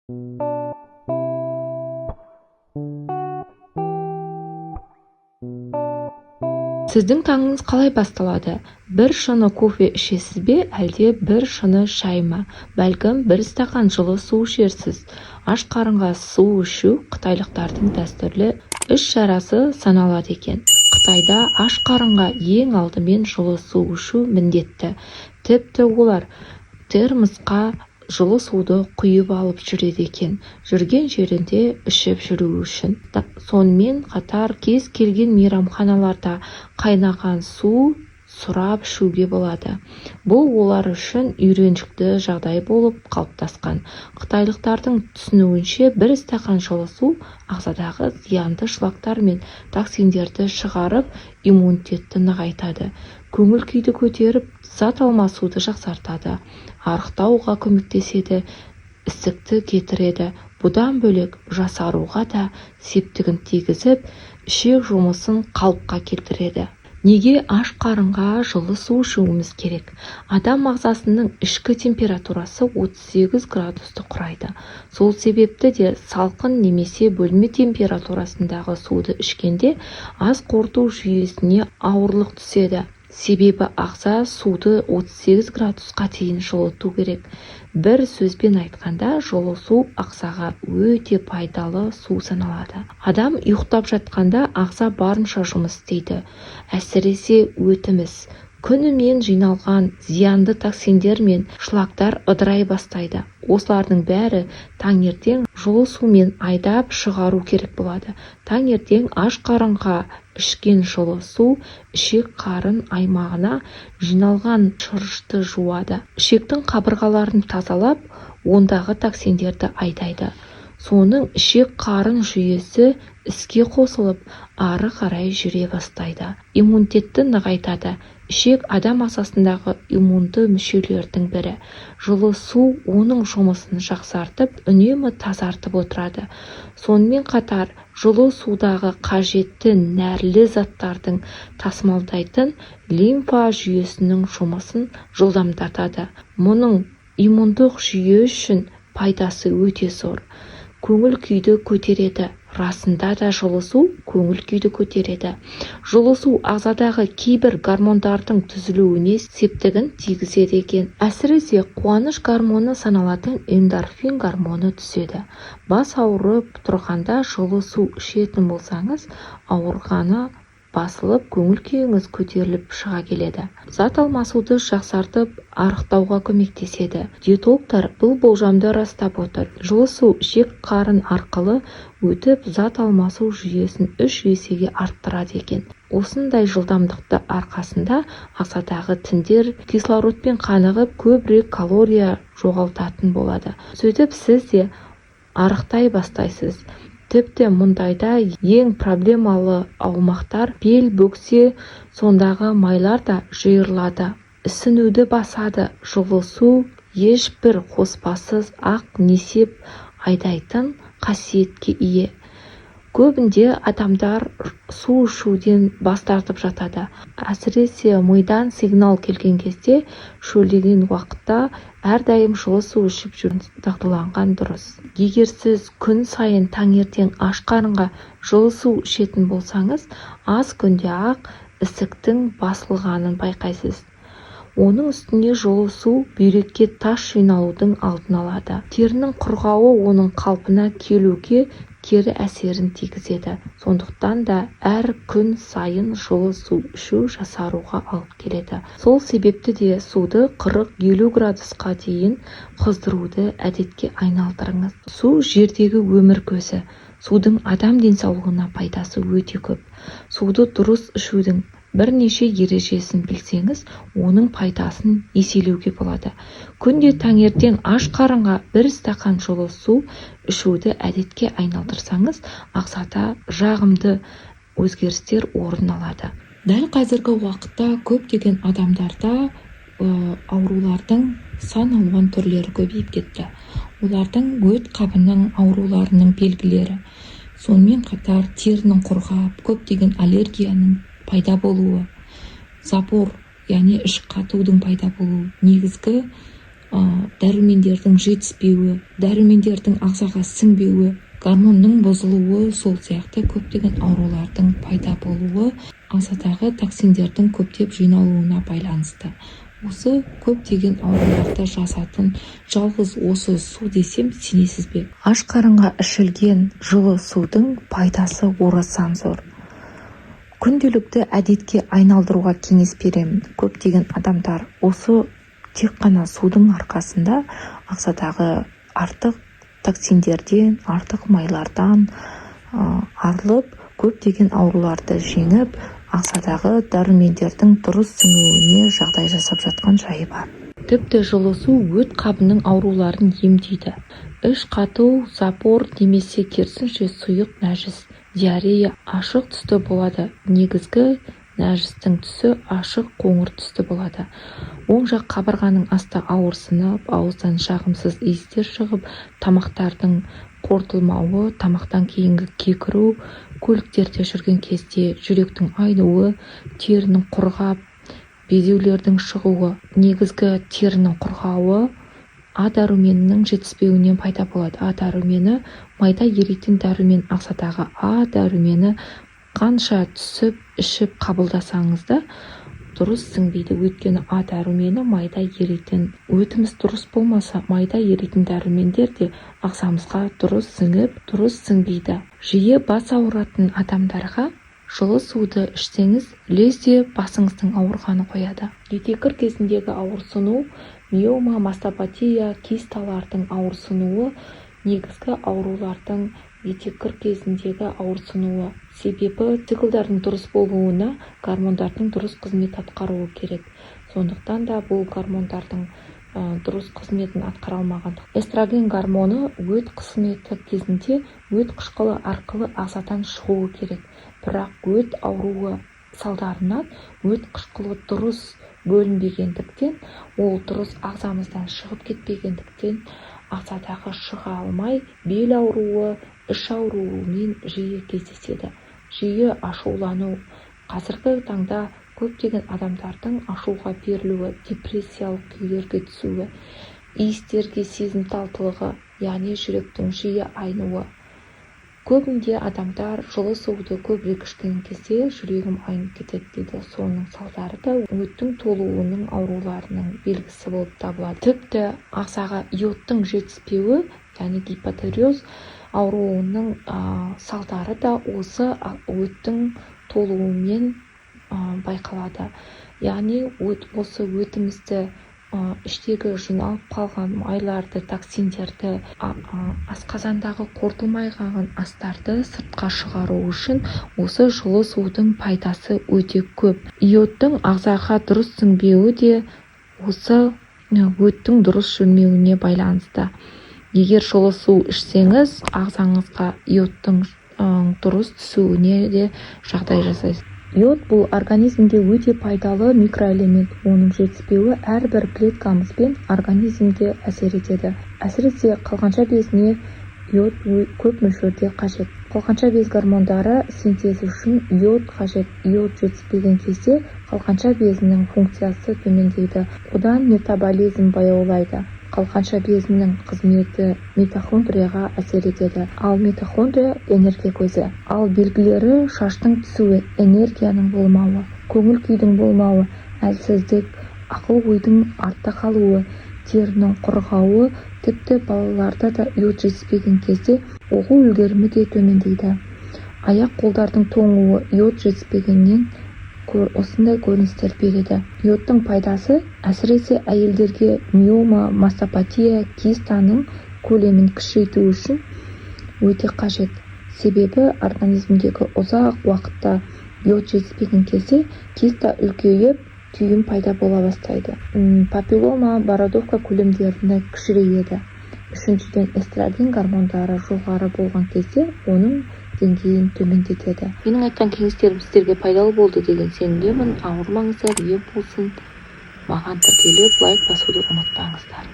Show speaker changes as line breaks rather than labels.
Сіздің таңыңыз қалай басталады? Бір шыны кофе ішесіз бе, әлде бір шыны шай ма? Бәлкім бір стақан жылы су ішерсіз. Аш қарынға су ішу қытайлықтардың дәстүрлі іс-шарасы саналады екен. Қытайда аш қарынға ең алдымен жылы су ішу міндетті. Тіпті олар термосқа жылы суды құйып алып жүреді екен, жүрген жерінде ішіп жүру үшін. Сонымен қатар кез келген мейрамханаларда қайнаған су сұрап ішуге болады. Бұл олар үшін үйреншікті жағдай болып қалыптасқан. Қытайлықтардың түсінуінше бір стақан жылы су ағзадағы зиянды шлактар мен токсиндерді шығарып, иммунитетті нығайтады, көңіл күйді көтеріп, зат алмасуды жақсартады, арықтауға көмектеседі, ісікті кетіреді. Бұдан бөлек жасаруға да септігін тигізіп, ішек жұмысын қалыпқа келтіреді. Неге аш қарынға жылы су ішуіміз керек? Адам ағзасының ішкі температурасы 38 градусты құрайды. Сол себепті де салқын немесе бөлме температурасындағы суды ішкенде ас қорыту жүйесіне ауырлық түседі. Себебі ағза суды 38 градусқа дейін жылыту керек. Бір сөзбен айтқанда, жылы су ағзаға өте пайдалы су саналады. Адам ұйықтап жатқанда ағза барынша жұмыс істейді. Әсіресе өтіміз, күнімен жиналған зиянды токсиндер мен шлактар ыдырай бастайды. Осылардың бәрі таңертең жылы сумен айдап шығару керек болады. Таңертең аш қарынға ішкен жылы су ішек қарын аймағына жиналған шырышты жуады. Ішектің қабырғаларын тазалап, ондағы токсиндерді айдайды. Соның ішек қарын жүйесі іске қосылып, ары қарай жүре бастайды. Иммунитетті нығайтады. Ішек адам ағзасындағы иммунды мүшелердің бірі. Жылы су оның жұмысын жақсартып, үнемі тазартып отырады. Сонымен қатар, жылы судағы қажетті нәрлі заттардың тасымалдайтын лимфа жүйесінің жұмысын жылдамдатады. Мұның иммундық жүйе үшін пайдасы өте зор. Көңіл күйді көтереді. Расында да жылы су көңіл күйді көтереді. Жылы су ағзадағы кейбір гормондардың түзілуіне септігін тигізеді екен. Әсіресе қуаныш гормоны саналатын эндорфин гормоны түседі. Бас ауырып тұрғанда жылы су ішетін болсаңыз, ауырғаны басылып, көңіл күйіңіз көтеріліп шыға келеді. Зат алмасуды жақсартып, арықтауға көмектеседі. Диетологтар бұл болжамды растап отыр. Жылы су ішек қарын арқылы өтіп, зат алмасу жүйесін 3 есеге арттырады екен. Осындай жылдамдықты арқасында ағзадағы тіндер кислородпен қанығып, көбірек калория жоғалтатын болады. Сөйтіп, сіз де арықтай бастайсыз. Тіпті мұндайда ең проблемалы аумақтар бел, бөксе, сондағы майлар да жиырылады. Ісінуді басады. Жылы су ешбір қоспасыз ақ несеп айдайтын қасиетке ие. Көбінде адамдар су ішуден бас тартып жатады. Әсіресе мидан сигнал келген кезде, шөлдеген уақытта әрдайым жылы су ішіп жүру дағдыланған дұрыс. Егер сіз күн сайын таңертең аш қарынға жылы су ішетін болсаңыз, аз күнде ақ ісіктің басылғанын байқайсыз. Оның үстіне жылы су бүйрекке тас жиналудың алдын алады. Терінің құрғауы оның қалпына келуге кері әсерін тигізеді. Сондықтан да әр күн сайын жылы су ішу жасаруға алып келеді. Сол себепті де суды 40-50 градусқа дейін қыздыруды әдетке айналдырыңыз. Су жердегі өмір көзі. Судың адам денсаулығына пайдасы өте көп. Суды дұрыс ішудің бірнеше ережесін білсеңіз, оның пайдасын еселеуге болады. Күнде таңертең аш қарынға 1 стақан жылы су ішуді әдетке айналдырсаңыз, ағзада жағымды өзгерістер орын алады. Дәл қазіргі уақытта көптеген адамдарда аурулардың сан алуан түрлері көбейіп кетті. Олардың өт қабының ауруларының белгілері. Сонымен қатар терінің құрғап, көптеген аллергияның пайда болуы, запор, яғни іш қатудың пайда болуы негізгі дәрумендердің жетіспеуі, дәрумендердің ағзаға сіңбеуі, гормонның бұзылуы, сол сияқты көптеген аурулардың пайда болуы ағзадағы токсиндердің көптеп жиналуына байланысты. Осы көптеген ауруларды жазатын жалғыз осы су десем сенесіз бе? Аш қарынға ішілген жылы судың пайдасы орасан зор. Күнделікті әдетке айналдыруға кеңес беремін. Көптеген адамдар осы тек қана судың арқасында ағзадағы артық токсиндерден, артық майлардан арылып, көптеген ауруларды жеңіп, ағзадағы дәрумендердің дұрыс сіңуіне жағдай жасап жатқан жайы бар. Тіпті жылы су өт қабының ауруларын емдейді. Іш қату, запор немесе керісінше сұйық нәжіс, диарея ашық түсті болады. Негізгі нәжістің түсі ашық қоңыр түсті болады. Оң жақ қабырғаның асты ауырсынып, ауыздан жағымсыз иістер шығып, тамақтардың қорытылмауы, тамақтан кейінгі кекіру, көліктерде жүрген кезде жүректің айнуы, терінің құрғап, безеулердің шығуы. Негізгі терінің құрғауы А дәруменінің жетіспеуінен пайда болады. А дәрумені майда еритін дәрумен. Ағзадағы А дәрумені қанша түсіп, ішіп қабылдасаңыз да дұрыс сіңбейді. Өйткені А дәрумені майда еритін. Өтіміз дұрыс болмаса, майда еритін дәрумендер де ағзамызға дұрыс сіңіп, дұрыс сіңбейді. Жиі бас ауыратын адамдарға жылы суды ішсеңіз, лезде басыңыздың ауырғаны қояды. Етеккір кезіндегі ауырсыну, миома, мастопатия, кисталардың ауырсынуы, негізгі аурулардың етеккір кезіндегі ауырсынуы. Себебі циклдардың дұрыс болуына гормондардың дұрыс қызмет атқаруы керек. Сондықтан да бұл гормондардың дұрыс қызметін атқара алмағандық. Эстроген гормоны өт қызметі кезінде өт қышқылы арқылы ағзадан шығуы керек. Бірақ өт ауруы салдарынан өт қышқылы дұрыс бөлінбегендіктен, ол дұрыс ағзамыздан шығып кетпегендіктен ағзадағы шыға алмай, бел ауруы, іш ауруымен жиі кездеседі. Жиі ашулану. Қазіргі таңда көптеген адамдардың ашуға берілуі, депрессиялық күйдерге түсуі, иістерге сезімталдылығы, яғни жүректің жиі айнуы. Көбінде адамдар жылы суды көбірек ішкен кезде жүрегім айнып кетеді дейді. Соның салдары да өттің толуының ауруларының белгісі болып табылады. Тіпті ағзаға йодтың жетіспеуі, яғни гипотереоз ауруының салдары да осы өттің толуымен байқалады. Яғни осы өтімізді, іштегі жиналып қалған майларды, токсиндерді, асқазандағы қорытылмай қалған астарды сыртқа шығару үшін осы жылы судың пайдасы өте көп. Йодтың ағзаға дұрыс сіңбеуі де осы өттің дұрыс жүрмеуіне байланысты. Егер жылы су ішсеңіз, ағзаңызға йодтың дұрыс түсуіне де жағдай жасайсыз. Йод бұл организмге өте пайдалы микроэлемент. Оның жетіспеуі әрбір клеткамыз бен организмге әсер етеді. Әсіресе қалқанша безіне йод көп мөлшерде қажет. Қалқанша без гормондары синтезі үшін йод қажет. Йод жетіспеген кезде қалқанша безінің функциясы төмендейді. Одан метаболизм баяулайды. Қалқанша безінің қызметі митохондрияға әсер етеді. Ал митохондрия энергия көзі. Ал белгілері шаштың түсуі, энергияның болмауы, көңіл күйдің болмауы, әлсіздік, ақыл-ойдың артта қалуы, терінің құрғауы, тіпті балаларда да йод жетіспеген кезде оқу үлгерімі де төмендейді. Аяқ-қолдардың тоңуы йод жетіспегеннен осындай көріністер береді. Йодтың пайдасы әсіресе әйелдерге миома, мастопатия, кистаның көлемін кішірейту үшін өте қажет. Себебі организмдегі ұзақ уақытта йод жетіспеген кезде киста үлкейіп, түйін пайда бола бастайды. Папиллома, бородавка көлемдеріне кішірейеді. Үшіншіден, эстроген гормондары жоғары болған кезде оның деңгейін төмендетеді. Менің айтқан кеңестерім сіздерге пайдалы болды деген сенімдемін. Ауырмаңыздар, ем болсын. Маған тіркеліп, лайк басуды ұмытпаңыздар.